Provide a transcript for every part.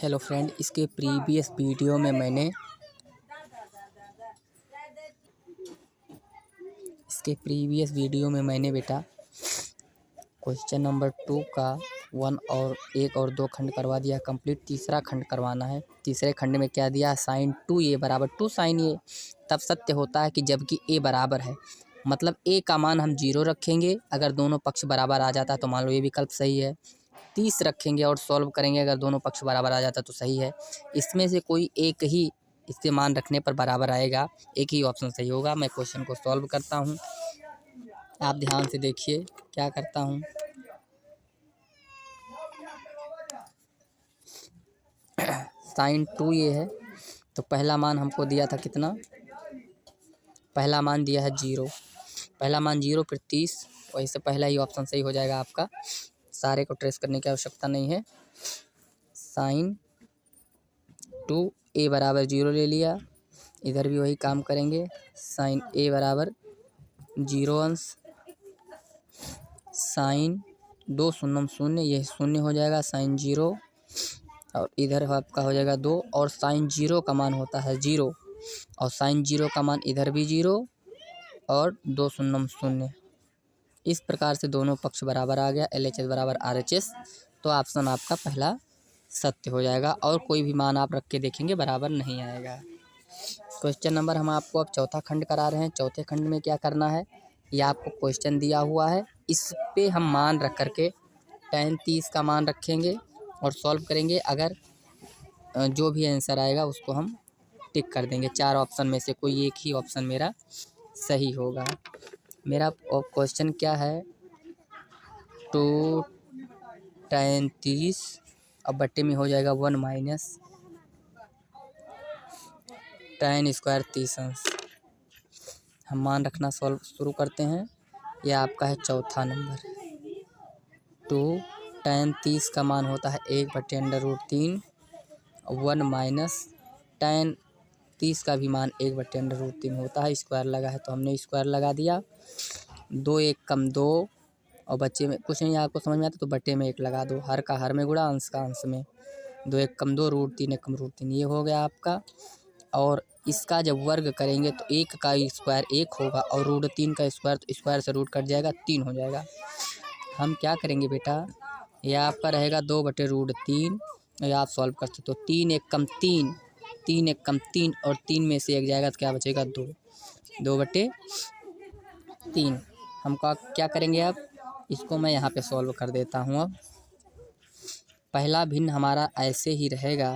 Hello friend, इसके previous video में मैंने बेटा क्वेश्चन नंबर 2 का 1 और 1 और 2 खंड करवा दिया कंप्लीट। तीसरा खंड करवाना है। तीसरे खंड में क्या दिया, साइन 2a बराबर 2 साइन a तब सत्य होता है कि जबकि a बराबर है, मतलब a का मान हम 0 रखेंगे। अगर दोनों पक्ष बराबर आ जाता है तो मान लो ये विकल्प सही है। 30 रखेंगे और सॉल्व करेंगे, अगर दोनों पक्ष बराबर आ जाता तो सही है। इसमें से कोई एक ही इससे मान रखने पर बराबर आएगा, एक ही ऑप्शन सही होगा। मैं क्वेश्चन को सॉल्व करता हूँ, आप ध्यान से देखिए क्या करता हूँ। साइन 2a है तो पहला मान हमको दिया था कितना, पहला मान दिया है 0। पहला मान 0 फिर 30, वही से पहला ही ऑप्शन सही हो जाएगा आपका। सारे को ट्रेस करने की आवश्यकता नहीं है। साइन 2a बराबर 0 ले लिया, इधर भी वही काम करेंगे। साइन a बराबर 0 अंश, साइन 2 शून्यम शून्य, यह शून्य हो जाएगा। साइन 0 और इधर आपका हो जाएगा 2, और साइन 0 का मान होता है 0, और साइन 0 का मान इधर भी 0 और 2 शून्यम शून्य। इस प्रकार से दोनों पक्ष बराबर आ गया, LHS बराबर RHS। तो ऑप्शन आपका पहला सत्य हो जाएगा, और कोई भी मान आप रख के देखेंगे बराबर नहीं आएगा। क्वेश्चन नंबर हम आपको अब चौथा खंड करा रहे हैं। चौथे खंड में क्या करना है, ये आपको क्वेश्चन दिया हुआ है, इस पे हम मान रख करके tan 30 का मान रखेंगे और सॉल्व करेंगे। अगर जो भी आंसर आएगा उसको हम टिक कर देंगे। 4 ऑप्शन में से कोई एक ही ऑप्शन मेरा सही होगा। मेरा क्वेश्चन क्या है, 2 tan 30 अब बट्टे में हो जाएगा 1 माइनस tan स्क्वायर 30 अंश। हम मान रखना सॉल्व शुरू करते हैं। यह आपका है चौथा नंबर। 2 tan 30 का मान होता है 1/√3, 1 माइनस tan 30 का भी मान 1/√3 होता है। स्क्वायर लगा है तो हमने स्क्वायर लगा दिया। 2 1 कम 2, और बच्चे में कुछ नहीं आपको समझ में आता तो बट्टे में 1 लगा दो। हर का हर में गुणा, अंश का अंश में। 2 1 कम 2, √3 1 कम √3, ये हो गया आपका। और इसका जब वर्ग करेंगे तो 1 का स्क्वायर 1 होगा, और √3 का स्क्वायर, तो स्क्वायर से रूट कट जाएगा, 3 हो जाएगा। हम क्या करेंगे बेटा, यह आपका रहेगा 2/√3, या आप सॉल्व कर सकते हो। 3 1 कम 3, 3 1 कम 3, और 3 में से 1 जाएगा तो क्या बचेगा 2, 2/3। हम क्या करेंगे अब, इसको मैं यहाँ पे सॉल्व कर देता हूँ। अब पहला भिन्न हमारा ऐसे ही रहेगा,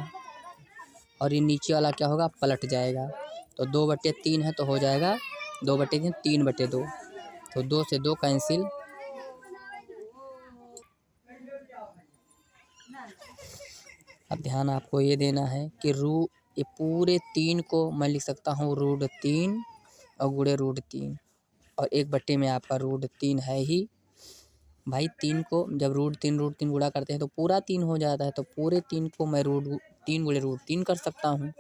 और ये नीचे वाला क्या होगा, पलट जाएगा। तो 2/3 है तो हो जाएगा 2/3, 3/2, तो 2 से 2 कैंसिल। अब ध्यान आपको ये देना है कि ये पूरे 3 को मैं लिख सकता हूँ √3 और गुणे √3, और 1/3 में आपका √3 है ही भाई। 3 को जब √3 गुणा करते हैं तो पूरा 3 हो जाता है, तो पूरे 3 को मैं √3 गुणे √3 कर सकता हूँ।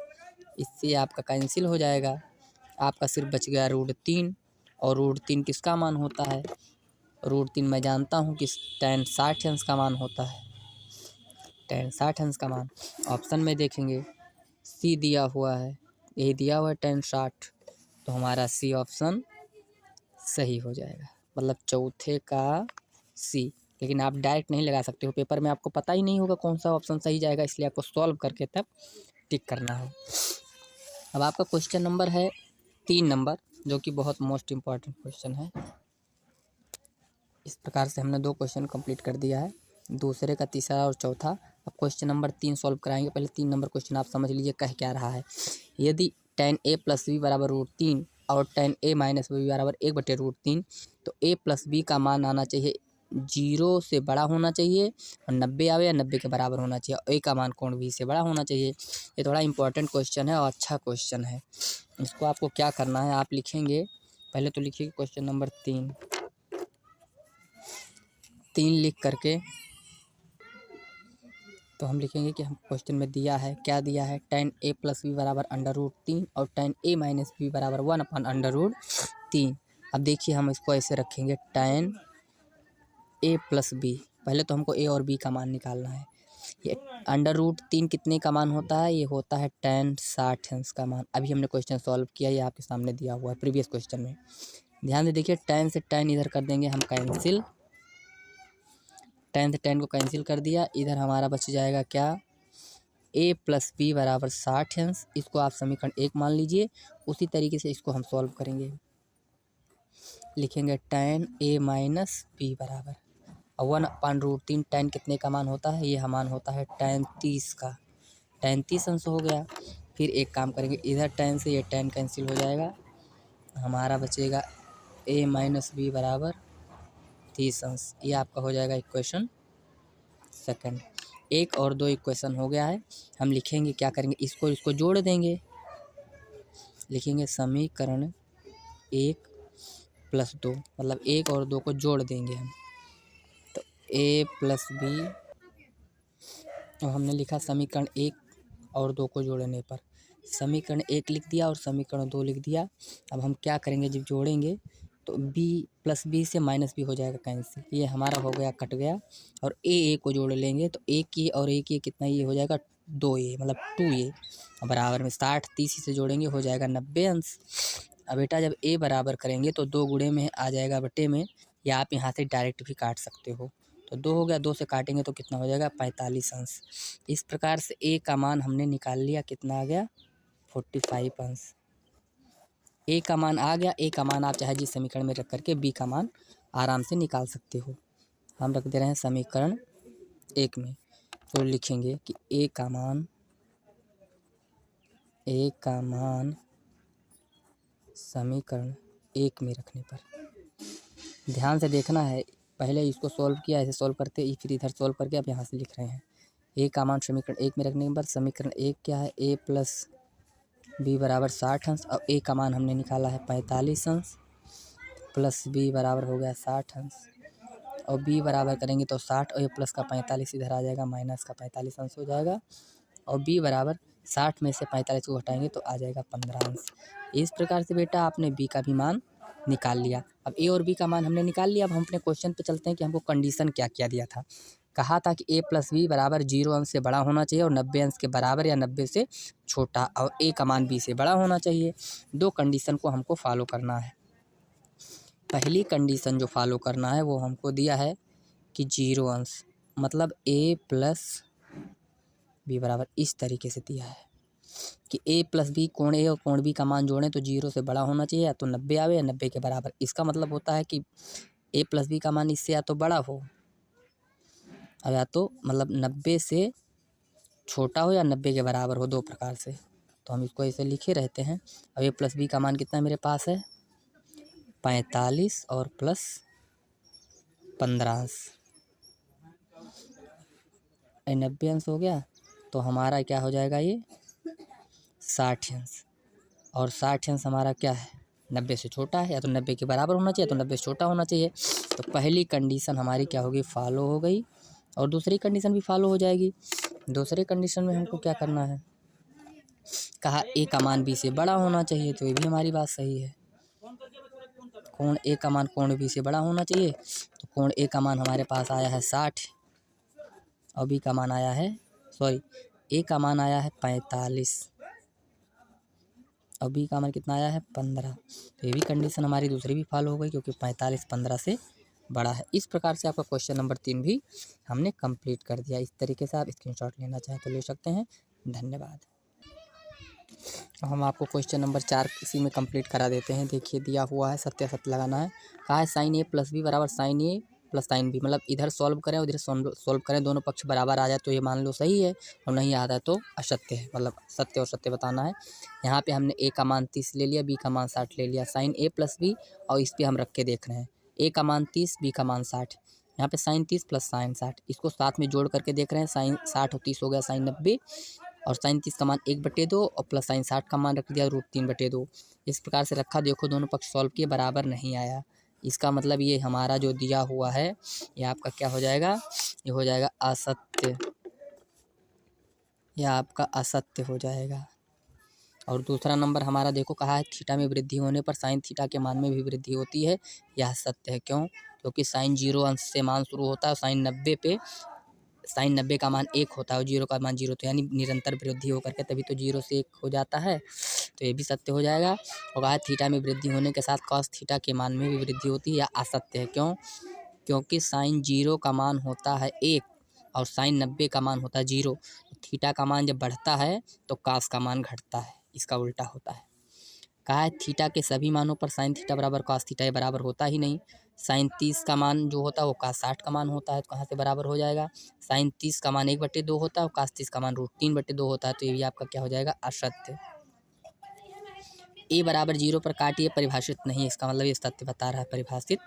इससे आपका कैंसिल हो जाएगा, आपका सिर्फ बच गया √3। और √3 किसका मान होता है, √3 मैं जानता हूँ कि tan 60 अंश का मान होता है। tan 60 अंश का मान ऑप्शन में देखेंगे C दिया हुआ है, यही दिया हुआ है tan 60, तो हमारा C ऑप्शन सही हो जाएगा, मतलब चौथे का C। लेकिन आप डायरेक्ट नहीं लगा सकते हो, पेपर में आपको पता ही नहीं होगा कौन सा ऑप्शन सही जाएगा, इसलिए आपको सॉल्व करके तब टिक करना है। अब आपका क्वेश्चन नंबर है 3 नंबर, जो कि बहुत मोस्ट इम्पॉर्टेंट क्वेश्चन है। इस प्रकार से हमने 2 क्वेश्चन कंप्लीट कर दिया है, दूसरे का तीसरा और चौथा। अब क्वेश्चन नंबर 3 सॉल्व कराएंगे। पहले 3 नंबर क्वेश्चन आप समझ लीजिए कह क्या रहा है। यदि tan a + b बराबर √3 और tan a - b बराबर 1/√3, तो a + b का मान आना चाहिए 0 से बड़ा होना चाहिए, और 90 आवे या 90 के बराबर होना चाहिए, और a का मान कोण b से बड़ा होना चाहिए। ये थोड़ा इंपॉर्टेंट क्वेश्चन है और अच्छा क्वेश्चन है। इसको आपको क्या करना है, आप लिखेंगे, पहले तो लिखिए क्वेश्चन नंबर 3 लिख करके, तो हम लिखेंगे कि हम क्वेश्चन में दिया है, क्या दिया है, tan a + b बराबर √3 और tan a - b बराबर 1/√3। अब देखिए हम इसको ऐसे रखेंगे, tan a + b, पहले तो हमको a और b का मान निकालना है। ये √3 कितने का मान होता है? ये होता है tan 60 का मान। अभी हमने क्वेश्चन सॉल्व किया, ये आपके सामने दिया हुआ है प्रीवियस क्वेश्चन में। ध्यान से देखिए, tan से tan इधर कर देंगे हम कैंसिल, tan से tan को कैंसिल कर दिया। इधर हमारा बच जाएगा क्या? a + b = 60। इसको आप समीकरण 1 मान लीजिए। उसी तरीके से इसको हम सॉल्व करेंगे, लिखेंगे tan a - b बराबर 1/√3। tan कितने का मान होता है? ये मान होता है tan 30 का। tan 30 अंश हो गया। फिर एक काम करेंगे, इधर tan से ये tan कैंसिल हो जाएगा, हमारा बचेगा a - b बराबर 30 अंश। ये आपका हो जाएगा इक्वेशन सेकंड। 1 और 2 इक्वेशन हो गया है। हम लिखेंगे, क्या करेंगे, इसको जोड़ देंगे। लिखेंगे समीकरण 1 + 2, मतलब 1 और 2 को जोड़ देंगे हम, तो a + b। तो हमने लिखा समीकरण 1 और 2 को जोड़ने पर समीकरण 1 लिख दिया और समीकरण 2 लिख दिया। अब हम क्या करेंगे, जब जोड़ेंगे तो b + b से -b हो जाएगा कैंसिल, ये हमारा हो गया, कट गया। और a को जोड़ लेंगे तो a की और a की कितना, ये हो जाएगा 2a, मतलब 2a बराबर में 60 30 से जोड़ेंगे हो जाएगा 90 अंश। अब बेटा जब a बराबर करेंगे तो 2 गुणे में आ जाएगा बटे में, या आप यहाँ से डायरेक्ट भी काट सकते हो। तो 2 हो गया, 2 से काटेंगे तो कितना हो जाएगा, 45 अंश। इस प्रकार से a का मान हमने निकाल लिया, कितना आ गया, 45 अंश। a का मान आ गया। a का मान आप चाहे जिस समीकरण में रख करके b का मान आराम से निकाल सकते हो। हम रख दे रहे हैं समीकरण 1 में, तो लिखेंगे कि a का मान समीकरण 1 में रखने पर, ध्यान से देखना है, पहले इसको सॉल्व किया, ऐसे सॉल्व करते, फिर इधर सॉल्व करके अब यहाँ से लिख रहे हैं। a का मान समीकरण 1 में रखने पर समीकरण 1 क्या है, a + b बराबर 60 अंश। और a का मान हमने निकाला है 45 अंश, प्लस b बराबर हो गया 60 अंश, और b बराबर करेंगे तो 60 और ये प्लस का 45 इधर आ जाएगा, माइनस का 45 अंश हो जाएगा। और b बराबर 60 में से 45 को घटाएंगे तो आ जाएगा 15 अंश। इस प्रकार से बेटा आपने b का भी मान निकाल लिया। अब a और b का मान हमने निकाल लिया। अब हम अपने क्वेश्चन पे चलते हैं कि हमको कंडीशन क्या क्या दिया था। कहा था कि a + b बराबर 0 अंश से बड़ा होना चाहिए और 90 अंश के बराबर या 90 से छोटा, और a का मान b से बड़ा होना चाहिए। 2 कंडीशन को हमको फॉलो करना है। पहली कंडीशन जो फॉलो करना है वो हमको दिया है कि 0 अंश, मतलब a + b बराबर इस तरीके से दिया है कि a + b, कोण a और कोण b का मान जोड़ें तो 0 से बड़ा होना चाहिए, या तो 90 आवे या 90 के बराबर। इसका मतलब होता है कि a + b का मान इससे या तो बड़ा हो, और या तो मतलब 90 से छोटा हो, या 90 के बराबर हो, 2 प्रकार से। तो हम इसको ऐसे लिखे रहते हैं। अब a + b का मान कितना मेरे पास है, 45 और प्लस 15 अंश, 90 अंश हो गया। तो हमारा क्या हो जाएगा, ये 60 अंश। और 60 अंश हमारा क्या है, 90 से छोटा है, या तो 90 के बराबर होना चाहिए, तो 90 से छोटा होना चाहिए। तो पहली कंडीशन हमारी क्या होगी, फॉलो हो गई, और दूसरी कंडीशन भी फॉलो हो जाएगी। दूसरी कंडीशन में हमको क्या करना है, कहा a का मान b से बड़ा होना चाहिए, तो ये भी हमारी बात सही है। कोण a का मान कोण b से बड़ा होना चाहिए, तो कोण a का मान हमारे पास आया है 60, और b का मान आया है, a का मान आया है 45, और b का मान कितना आया है 15। तो ये भी कंडीशन हमारी दूसरी भी फॉलो हो गई, क्योंकि 45 15 से बड़ा है। इस प्रकार से आपका क्वेश्चन नंबर 3 भी हमने कंप्लीट कर दिया। इस तरीके से आप स्क्रीनशॉट लेना चाहें तो ले सकते हैं। धन्यवाद। हम आपको क्वेश्चन नंबर 4 इसी में कंप्लीट करा देते हैं। देखिए दिया हुआ है, सत्य सत्य लगाना है। कहा है sin a + b बराबर sin a + sin b, मतलब इधर सॉल्व करें उधर सॉल्व करें, दोनों पक्ष बराबर आ जाए तो ये मान लो सही है, और नहीं आता है तो असत्य है, मतलब सत्य और सत्य बताना है। यहाँ पे हमने a का मान 30 ले लिया, b का मान 60 ले लिया, sin a + b, और इस पर हम रख के देख रहे हैं। a का मान 30, b का मान 60, यहाँ पे sin 30 + sin 60, इसको साथ में जोड़ करके देख रहे हैं। sin 60 और 30 हो गया sin 90, और sin 30 का मान 1/2 और प्लस sin 60 का मान रख दिया √3/2। इस प्रकार से रखा, देखो दोनों पक्ष सॉल्व किए, बराबर नहीं आया। इसका मतलब ये हमारा जो दिया हुआ है ये आपका क्या हो जाएगा, ये हो जाएगा असत्य, यह आपका असत्य हो जाएगा। और दूसरा नंबर हमारा देखो, कहा है थीटा में वृद्धि होने पर साइन थीटा के मान में भी वृद्धि होती है, यह सत्य है। क्यों, क्योंकि साइन 0 अंश से मान शुरू होता है, साइन 90 पे साइन 90 का मान 1 होता है और 0 का मान 0, तो यानी निरंतर वृद्धि होकर के तभी तो 0 से 1 हो जाता है, तो ये भी सत्य हो जाएगा। और कहा थीटा में वृद्धि होने के साथ कॉस थीटा के मान में भी वृद्धि होती है, या असत्य है। क्यों? क्योंकि साइन 0 का मान होता है 1 और साइन 90 का मान होता है 0। थीटा का मान जब बढ़ता है तो कॉस का मान घटता है, इसका उल्टा होता है। कहा है थीटा के सभी मानों पर साइन थीटा बराबर कॉस थीटा ये बराबर होता ही नहीं। साइन 30 का मान जो होता है वो कॉस 60 का मान होता है, तो कहाँ से बराबर हो जाएगा? साइन 30 का मान 1/2 होता है और कॉस 30 का मान √3/2 होता है, तो ये भी आपका क्या हो जाएगा? असत्य। ए बराबर 0 पर काटिए परिभाषित नहीं है, इसका मतलब ये सत्य बता रहा है, परिभाषित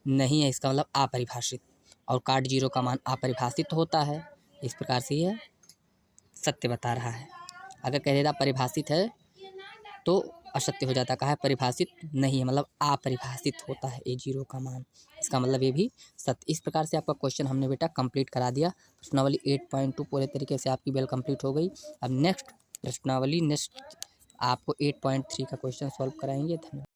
नहीं है, इसका मतलब अपरिभाषित। और काट 0 का मान अपरिभाषित होता है, इस प्रकार से यह सत्य बता रहा है। अगर कह देता परिभाषित है तो असत्य हो जाता। कहा है परिभाषित नहीं है, मतलब अपरिभाषित होता है ए 0 का मान, इसका मतलब ये भी सत्य। इस प्रकार से आपका क्वेश्चन हमने बेटा कंप्लीट करा दिया। प्रश्नावली 8.2 पूरे तरीके से आपकी वेल कंप्लीट हो गई। अब नेक्स्ट प्रश्नावली नेक्स्ट आपको 8.3 का क्वेश्चन सॉल्व कराएंगे। धन्यवाद।